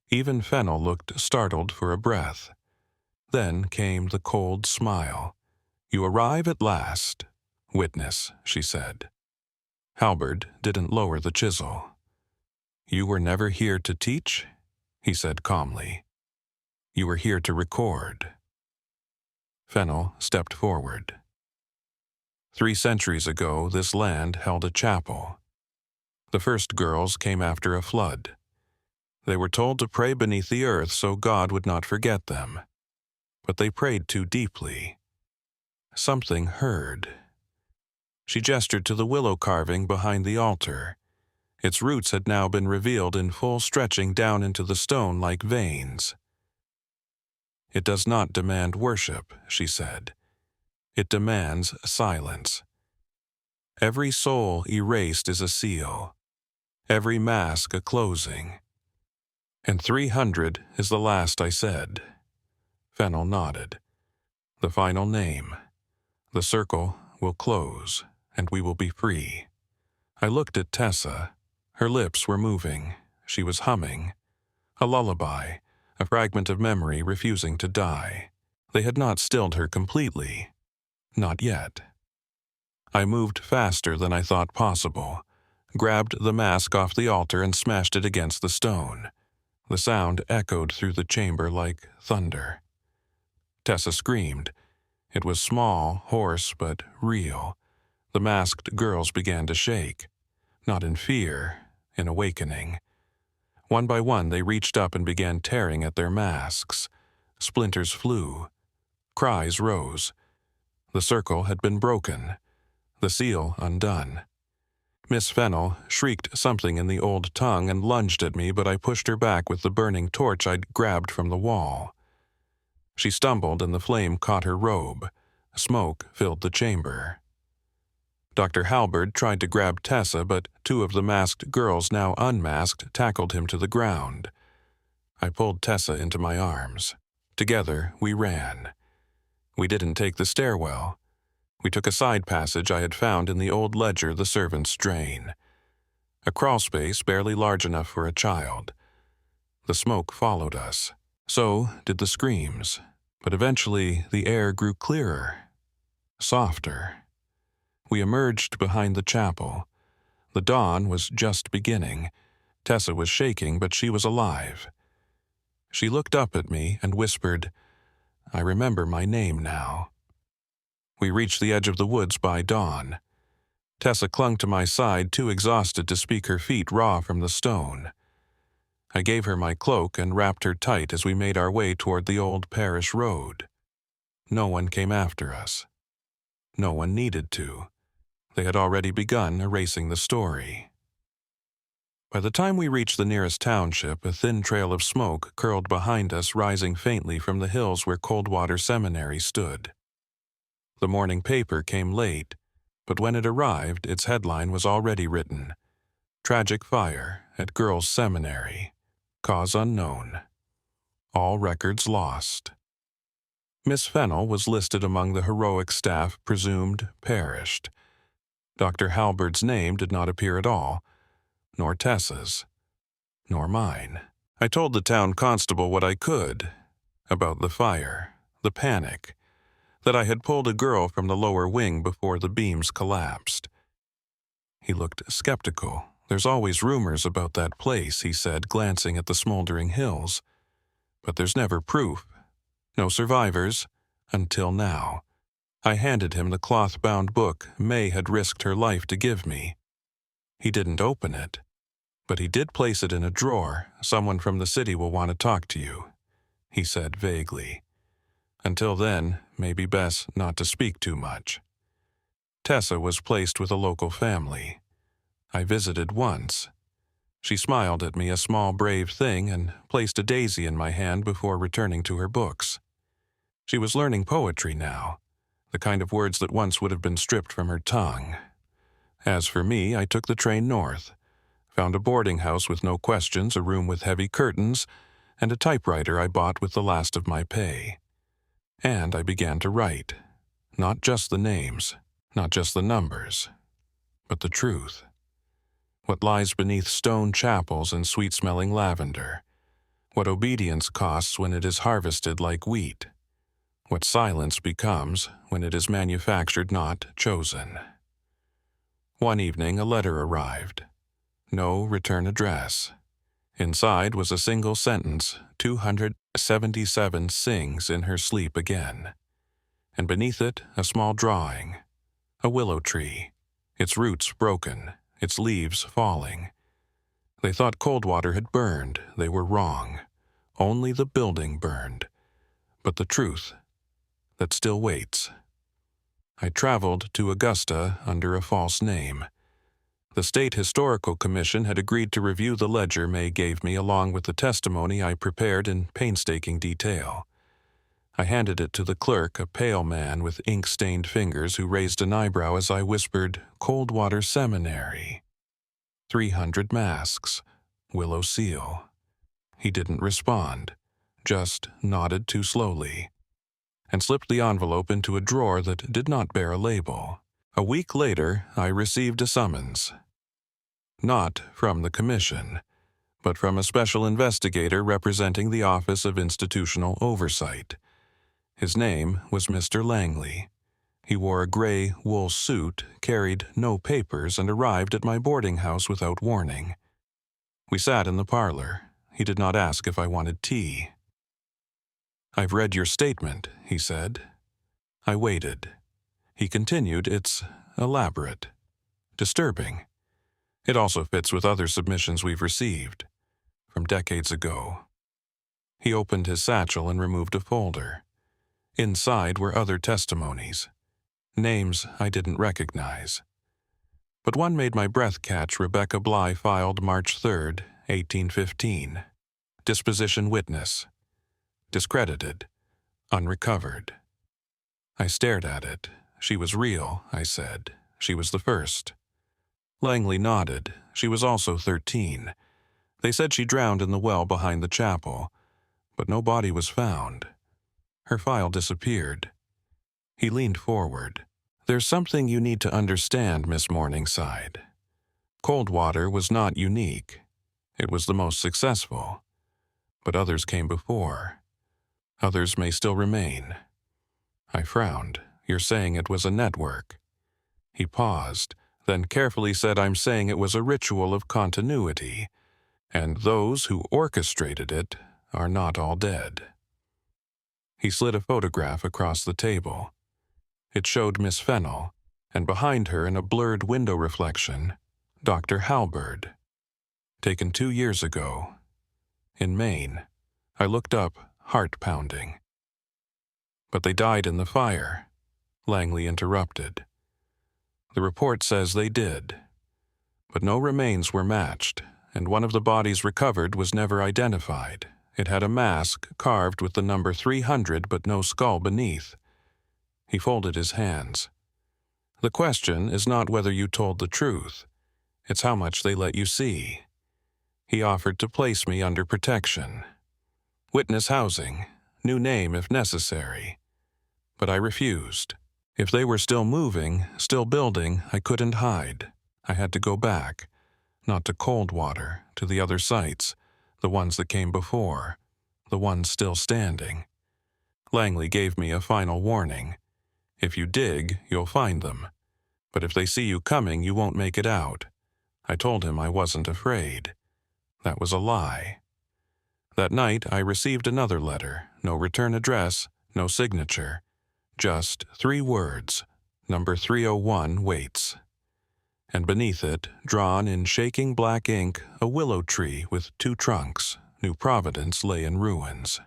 Even Fennel looked startled for a breath. Then came the cold smile. "You arrive at last. Witness," she said. Halberd didn't lower the chisel. "You were never here to teach?" he said calmly. "You were here to record." Fennel stepped forward. 3 centuries ago, this land held a chapel. The first girls came after a flood. They were told to pray beneath the earth so God would not forget them. But they prayed too deeply. Something heard. She gestured to the willow carving behind the altar. Its roots had now been revealed in full stretching down into the stone like veins. It does not demand worship, she said. It demands silence. Every soul erased is a seal. Every mask a closing. And 300 is the last I said. Fennel nodded. The final name. The circle will close, and we will be free. I looked at Tessa. Her lips were moving. She was humming. A lullaby, a fragment of memory refusing to die. They had not stilled her completely. Not yet. I moved faster than I thought possible, grabbed the mask off the altar and smashed it against the stone. The sound echoed through the chamber like thunder. Tessa screamed. It was small, hoarse, but real. The masked girls began to shake. Not in fear, in awakening. One by one they reached up and began tearing at their masks. Splinters flew. Cries rose. The circle had been broken. The seal undone. Miss Fennel shrieked something in the old tongue and lunged at me, but I pushed her back with the burning torch I'd grabbed from the wall. She stumbled and the flame caught her robe. Smoke filled the chamber. Dr. Halberd tried to grab Tessa, but 2 of the masked girls, now unmasked, tackled him to the ground. I pulled Tessa into my arms. Together, we ran. We didn't take the stairwell. We took a side passage I had found in the old ledger the servants drain. A crawl space barely large enough for a child. The smoke followed us. So did the screams. But eventually the air grew clearer, softer. We emerged behind the chapel. The dawn was just beginning. Tessa was shaking, but she was alive. She looked up at me and whispered, "I remember my name now." We reached the edge of the woods by dawn. Tessa clung to my side, too exhausted to speak, her feet raw from the stone. I gave her my cloak and wrapped her tight as we made our way toward the old parish road. No one came after us. No one needed to. They had already begun erasing the story. By the time we reached the nearest township, a thin trail of smoke curled behind us, rising faintly from the hills where Coldwater Seminary stood. The morning paper came late, but when it arrived, its headline was already written. Tragic fire at Girls' Seminary. Cause unknown. All records lost. Miss Fennel was listed among the heroic staff presumed perished. Dr. Halberd's name did not appear at all, nor Tessa's, nor mine. I told the town constable what I could about the fire, the panic, that I had pulled a girl from the lower wing before the beams collapsed. He looked skeptical. "There's always rumors about that place," he said, glancing at the smoldering hills. "But there's never proof. No survivors, until now." I handed him the cloth-bound book May had risked her life to give me. He didn't open it, but he did place it in a drawer. "Someone from the city will want to talk to you," he said vaguely. "Until then, maybe best not to speak too much." Tessa was placed with a local family. I visited once. She smiled at me, a small brave thing, and placed a daisy in my hand before returning to her books. She was learning poetry now, the kind of words that once would have been stripped from her tongue. As for me, I took the train north, found a boarding house with no questions, a room with heavy curtains, and a typewriter I bought with the last of my pay. And I began to write. Not just the names, not just the numbers, but the truth. What lies beneath stone chapels and sweet-smelling lavender. What obedience costs when it is harvested like wheat. What silence becomes when it is manufactured, not chosen. One evening, a letter arrived. No return address. Inside was a single sentence, 277 sings in her sleep again. And beneath it, a small drawing. A willow tree, its roots broken, its leaves falling. They thought Coldwater had burned. They were wrong. Only the building burned. But the truth, that still waits. I traveled to Augusta under a false name. The State Historical Commission had agreed to review the ledger May gave me along with the testimony I prepared in painstaking detail. I handed it to the clerk, a pale man with ink-stained fingers who raised an eyebrow as I whispered, "Coldwater Seminary. 300 masks. Willow seal." He didn't respond, just nodded too slowly, and slipped the envelope into a drawer that did not bear a label. A week later, I received a summons. Not from the commission, but from a special investigator representing the Office of Institutional Oversight. His name was Mr. Langley. He wore a gray wool suit, carried no papers, and arrived at my boarding house without warning. We sat in the parlor. He did not ask if I wanted tea. "I've read your statement," he said. I waited. He continued, "It's elaborate, disturbing. It also fits with other submissions we've received, from decades ago." He opened his satchel and removed a folder. Inside were other testimonies, names I didn't recognize. But one made my breath catch. Rebecca Bly filed March 3, 1815. Disposition witness. Discredited. Unrecovered. I stared at it. She was real, I said. She was the first. Langley nodded. She was also 13. They said she drowned in the well behind the chapel, but no body was found. Her file disappeared. He leaned forward. "There's something you need to understand, Miss Morningside. Coldwater was not unique. It was the most successful. But others came before. Others may still remain." I frowned. "You're saying it was a network." He paused, then carefully said, "I'm saying it was a ritual of continuity, and those who orchestrated it are not all dead." He slid a photograph across the table. It showed Miss Fennell, and behind her in a blurred window reflection, Dr. Halberd. Taken 2 years ago, in Maine. I looked up, heart pounding. "But they died in the fire," Langley interrupted. "The report says they did. But no remains were matched, and one of the bodies recovered was never identified. It had a mask carved with the number 300 but no skull beneath." He folded his hands. "The question is not whether you told the truth. It's how much they let you see." He offered to place me under protection. Witness housing, new name if necessary. But I refused. If they were still moving, still building, I couldn't hide. I had to go back, not to Coldwater, to the other sites, the ones that came before, the ones still standing. Langley gave me a final warning. "If you dig, you'll find them. But if they see you coming, you won't make it out." I told him I wasn't afraid. That was a lie. That night, I received another letter. No return address, no signature. Just 3 words. Number 301 waits. And beneath it, drawn in shaking black ink, a willow tree with 2 trunks. New Providence lay in ruins.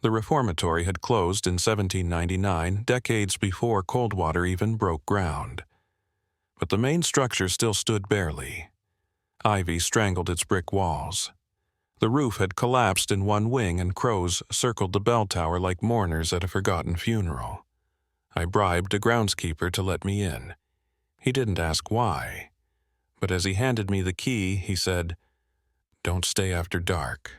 The reformatory had closed in 1799, decades before Coldwater even broke ground. But the main structure still stood barely. Ivy strangled its brick walls. The roof had collapsed in one wing, and crows circled the bell tower like mourners at a forgotten funeral. I bribed a groundskeeper to let me in. He didn't ask why, but as he handed me the key, he said, "Don't stay after dark.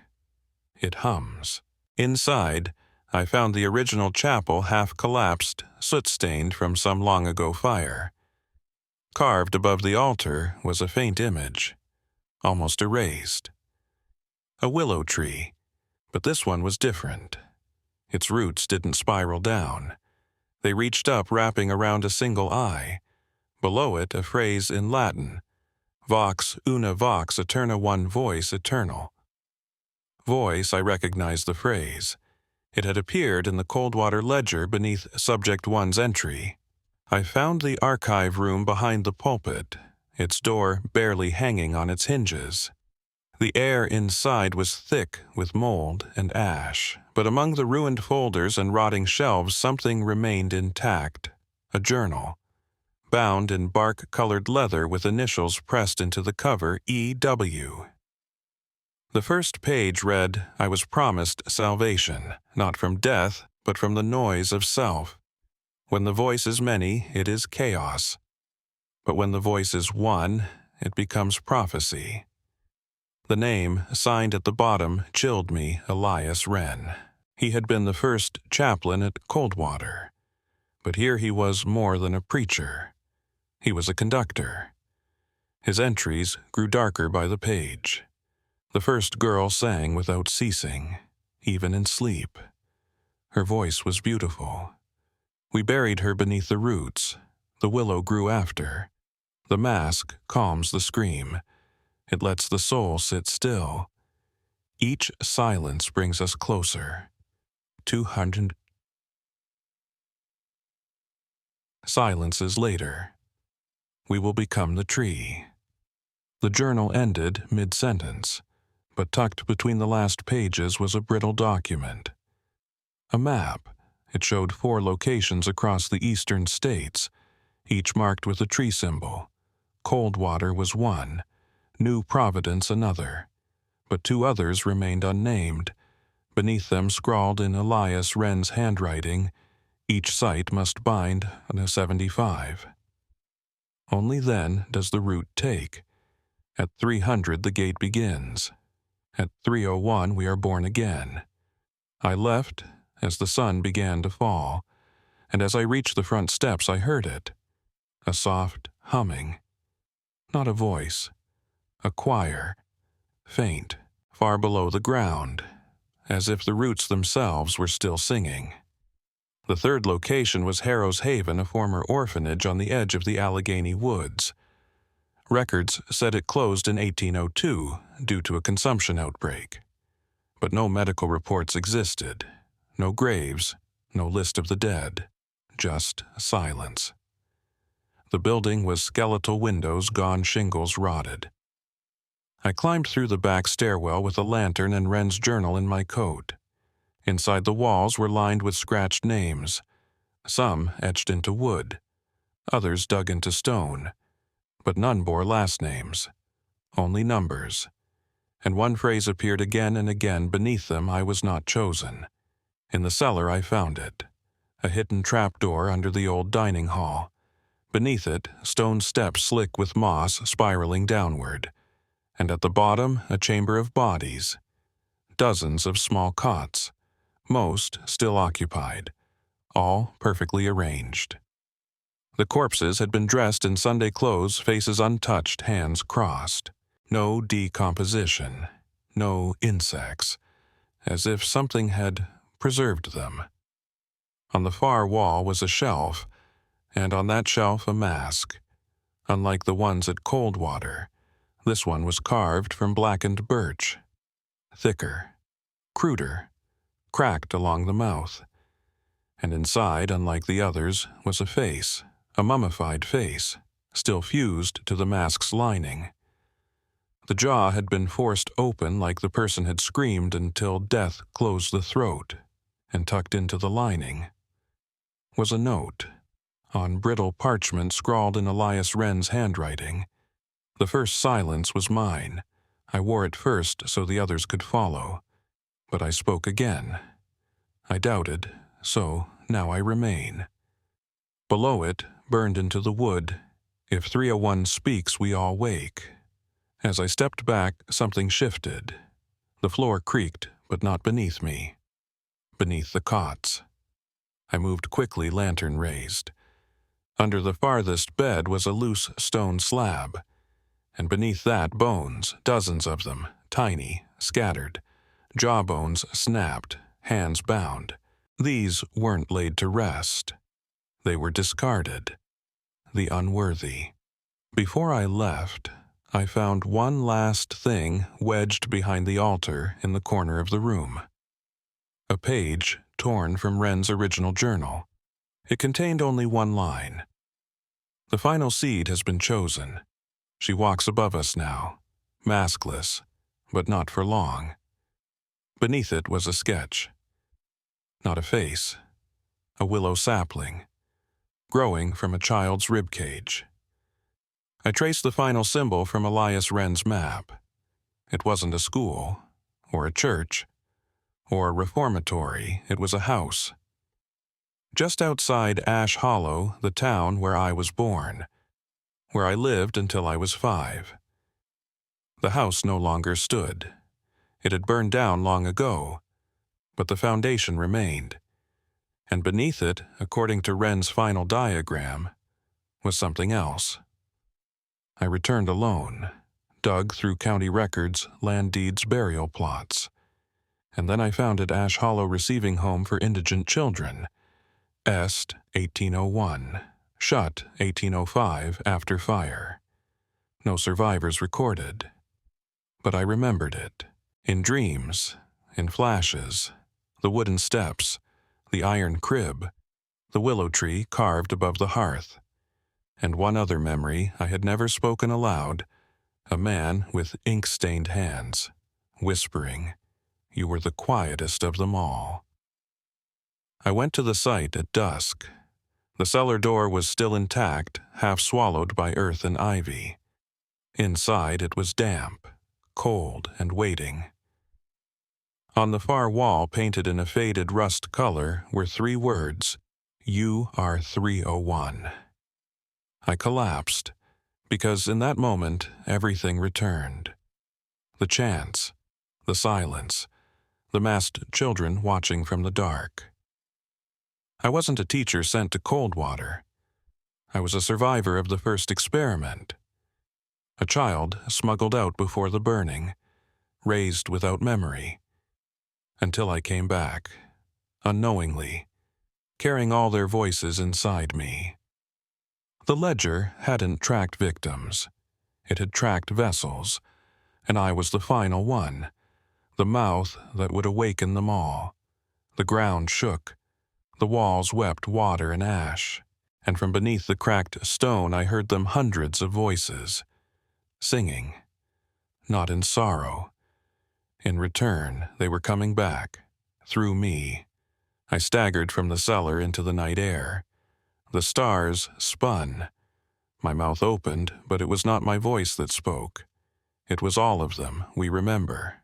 It hums." Inside, I found the original chapel half collapsed, soot-stained from some long-ago fire. Carved above the altar was a faint image, almost erased. A willow tree, but this one was different. Its roots didn't spiral down. They reached up, wrapping around a single eye. Below it, a phrase in Latin, "Vox una vox eterna, one voice eternal." Voice, I recognized the phrase. It had appeared in the Coldwater ledger beneath Subject 1's entry. I found the archive room behind the pulpit, its door barely hanging on its hinges. The air inside was thick with mold and ash, but among the ruined folders and rotting shelves something remained intact, a journal, bound in bark-colored leather with initials pressed into the cover E.W. The first page read, I was promised salvation, not from death, but from the noise of self. When the voice is many, it is chaos. But when the voice is one, it becomes prophecy. The name, signed at the bottom, chilled me, Elias Wren. He had been the first chaplain at Coldwater. But here he was more than a preacher. He was a conductor. His entries grew darker by the page. The first girl sang without ceasing, even in sleep. Her voice was beautiful. We buried her beneath the roots. The willow grew after. The mask calms the scream. It lets the soul sit still. Each silence brings us closer. 200 silences later. We will become the tree. The journal ended mid-sentence, but tucked between the last pages was a brittle document. A map. It showed 4 locations across the eastern states, each marked with a tree symbol. Coldwater was one, New Providence another, but 2 others remained unnamed. Beneath them scrawled in Elias Wren's handwriting, each site must bind on a 75. Only then does the route take. At 300 the gate begins. At 301 we are born again. I left as the sun began to fall, and as I reached the front steps I heard it. A soft humming. Not a voice. A choir. Faint, far below the ground, as if the roots themselves were still singing. The 3rd location was Harrow's Haven, a former orphanage on the edge of the Allegheny Woods. Records said it closed in 1802 due to a consumption outbreak. But no medical reports existed, no graves, no list of the dead, just silence. The building was skeletal windows, gone shingles rotted. I climbed through the back stairwell with a lantern and Wren's journal in my coat. Inside the walls were lined with scratched names, some etched into wood, others dug into stone, but none bore last names, only numbers. And one phrase appeared again and again beneath them, I was not chosen. In the cellar I found it, a hidden trapdoor under the old dining hall. Beneath it, stone steps slick with moss spiraling downward, and at the bottom a chamber of bodies, dozens of small cots, most still occupied, all perfectly arranged. The corpses had been dressed in Sunday clothes, faces untouched, hands crossed. No decomposition, no insects, as if something had preserved them. On the far wall was a shelf, and on that shelf a mask. Unlike the ones at Coldwater, this one was carved from blackened birch, thicker, cruder, cracked along the mouth. And inside, unlike the others, was a face, a mummified face, still fused to the mask's lining. The jaw had been forced open like the person had screamed until death closed the throat, and tucked into the lining was a note, on brittle parchment scrawled in Elias Wren's handwriting. The first silence was mine. I wore it first so the others could follow. But I spoke again. I doubted, so now I remain. Below it, burned into the wood, if 301 speaks, we all wake. As I stepped back, something shifted. The floor creaked, but not beneath me. Beneath the cots. I moved quickly, lantern raised. Under the farthest bed was a loose stone slab, and beneath that bones, dozens of them, tiny, scattered. Jawbones snapped, hands bound. These weren't laid to rest. They were discarded. The unworthy. Before I left, I found one last thing wedged behind the altar in the corner of the room. A page torn from Wren's original journal. It contained only one line. The final seed has been chosen. She walks above us now, maskless, but not for long. Beneath it was a sketch. Not a face. A willow sapling, growing from a child's ribcage. I traced the final symbol from Elias Wren's map. It wasn't a school, or a church, or a reformatory. It was a house. Just outside Ash Hollow, the town where I was born, where I lived until I was 5. The house no longer stood. It had burned down long ago, but the foundation remained. And beneath it, according to Wren's final diagram, was something else. I returned alone, dug through county records, land deeds, burial plots, and then I founded Ash Hollow Receiving Home for Indigent Children, Est 1801, shut 1805 after fire. No survivors recorded. But I remembered it. In dreams, in flashes, the wooden steps, the iron crib, the willow tree carved above the hearth, and one other memory I had never spoken aloud, a man with ink-stained hands, whispering, "You were the quietest of them all." I went to the site at dusk. The cellar door was still intact, half swallowed by earth and ivy. Inside it was damp, cold, and waiting. On the far wall, painted in a faded rust color, were 3 words, "You are 301." I collapsed, because in that moment everything returned. The chants, the silence, the masked children watching from the dark. I wasn't a teacher sent to Coldwater. I was a survivor of the first experiment. A child smuggled out before the burning, raised without memory, until I came back, unknowingly, carrying all their voices inside me. The ledger hadn't tracked victims. It had tracked vessels, and I was the final one, the mouth that would awaken them all. The ground shook. The walls wept water and ash, and from beneath the cracked stone I heard them hundreds of voices, singing, not in sorrow. In return, they were coming back, through me. I staggered from the cellar into the night air. The stars spun. My mouth opened, but it was not my voice that spoke. It was all of them, we remember.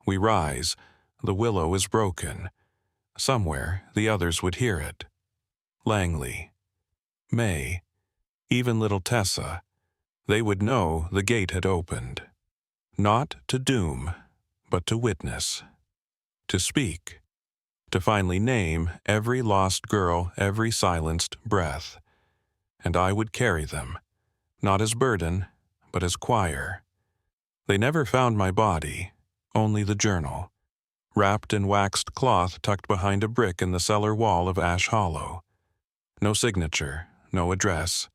We rise. The willow is broken. Somewhere, the others would hear it. Langley, May, even little Tessa, they would know the gate had opened. Not to doom, but to witness, to speak, to finally name every lost girl, every silenced breath. And I would carry them, not as burden, but as choir. They never found my body, only the journal, wrapped in waxed cloth tucked behind a brick in the cellar wall of Ash Hollow. No signature, no address,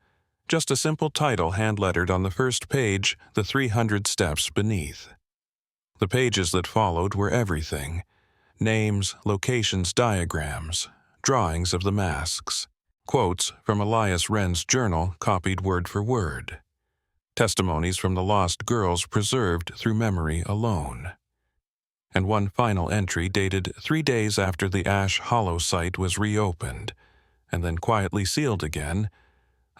just a simple title hand-lettered on the first page, the 300 steps beneath. The pages that followed were everything: names, locations, diagrams, drawings of the masks, quotes from Elias Wren's journal copied word for word, testimonies from the lost girls preserved through memory alone. And one final entry dated 3 days after the Ash Hollow site was reopened, and then quietly sealed again.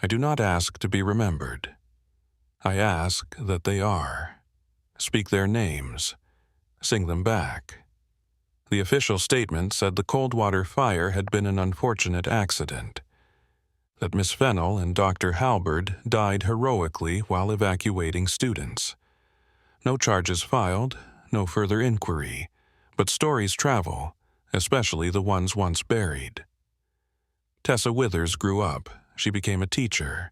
I do not ask to be remembered. I ask that they are. Speak their names. Sing them back. The official statement said the Coldwater fire had been an unfortunate accident, that Miss Fennell and Dr. Halberd died heroically while evacuating students. No charges filed, no further inquiry, but stories travel, especially the ones once buried. Tessa Withers grew up. She became a teacher,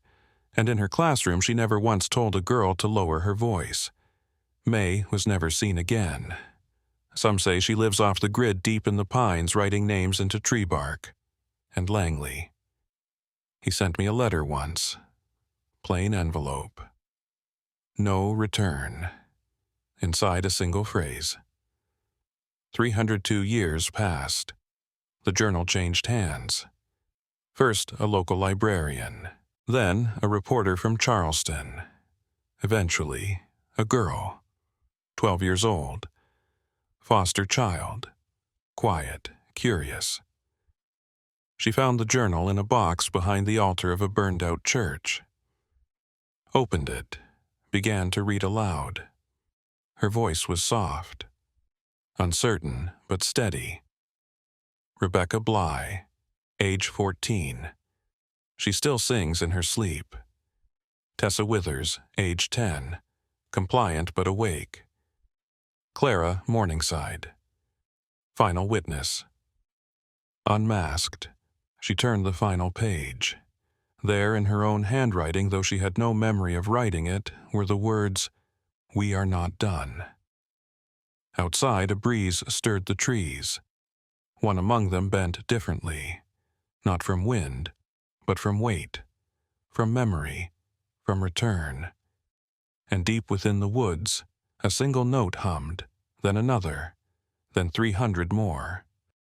and in her classroom she never once told a girl to lower her voice. May was never seen again. Some say she lives off the grid deep in the pines writing names into tree bark. And Langley. He sent me a letter once. Plain envelope. No return. Inside a single phrase. 302 years passed. The journal changed hands. First, a local librarian, Then a reporter from Charleston. Eventually, a girl, 12 years old, foster child, quiet, curious. She found the journal in a box behind the altar of a burned-out church. Opened it, began to read aloud. Her voice was soft, uncertain but steady. Rebecca Bly, age 14. She still sings in her sleep. Tessa Withers, age 10, compliant but awake. Clara Morningside. Final witness. Unmasked, she turned the final page. There, in her own handwriting, though she had no memory of writing it, were the words, "We are not done." Outside, a breeze stirred the trees. One among them bent differently, not from wind, but from weight, from memory, from return. And deep within the woods, a single note hummed, then another, then 300 more.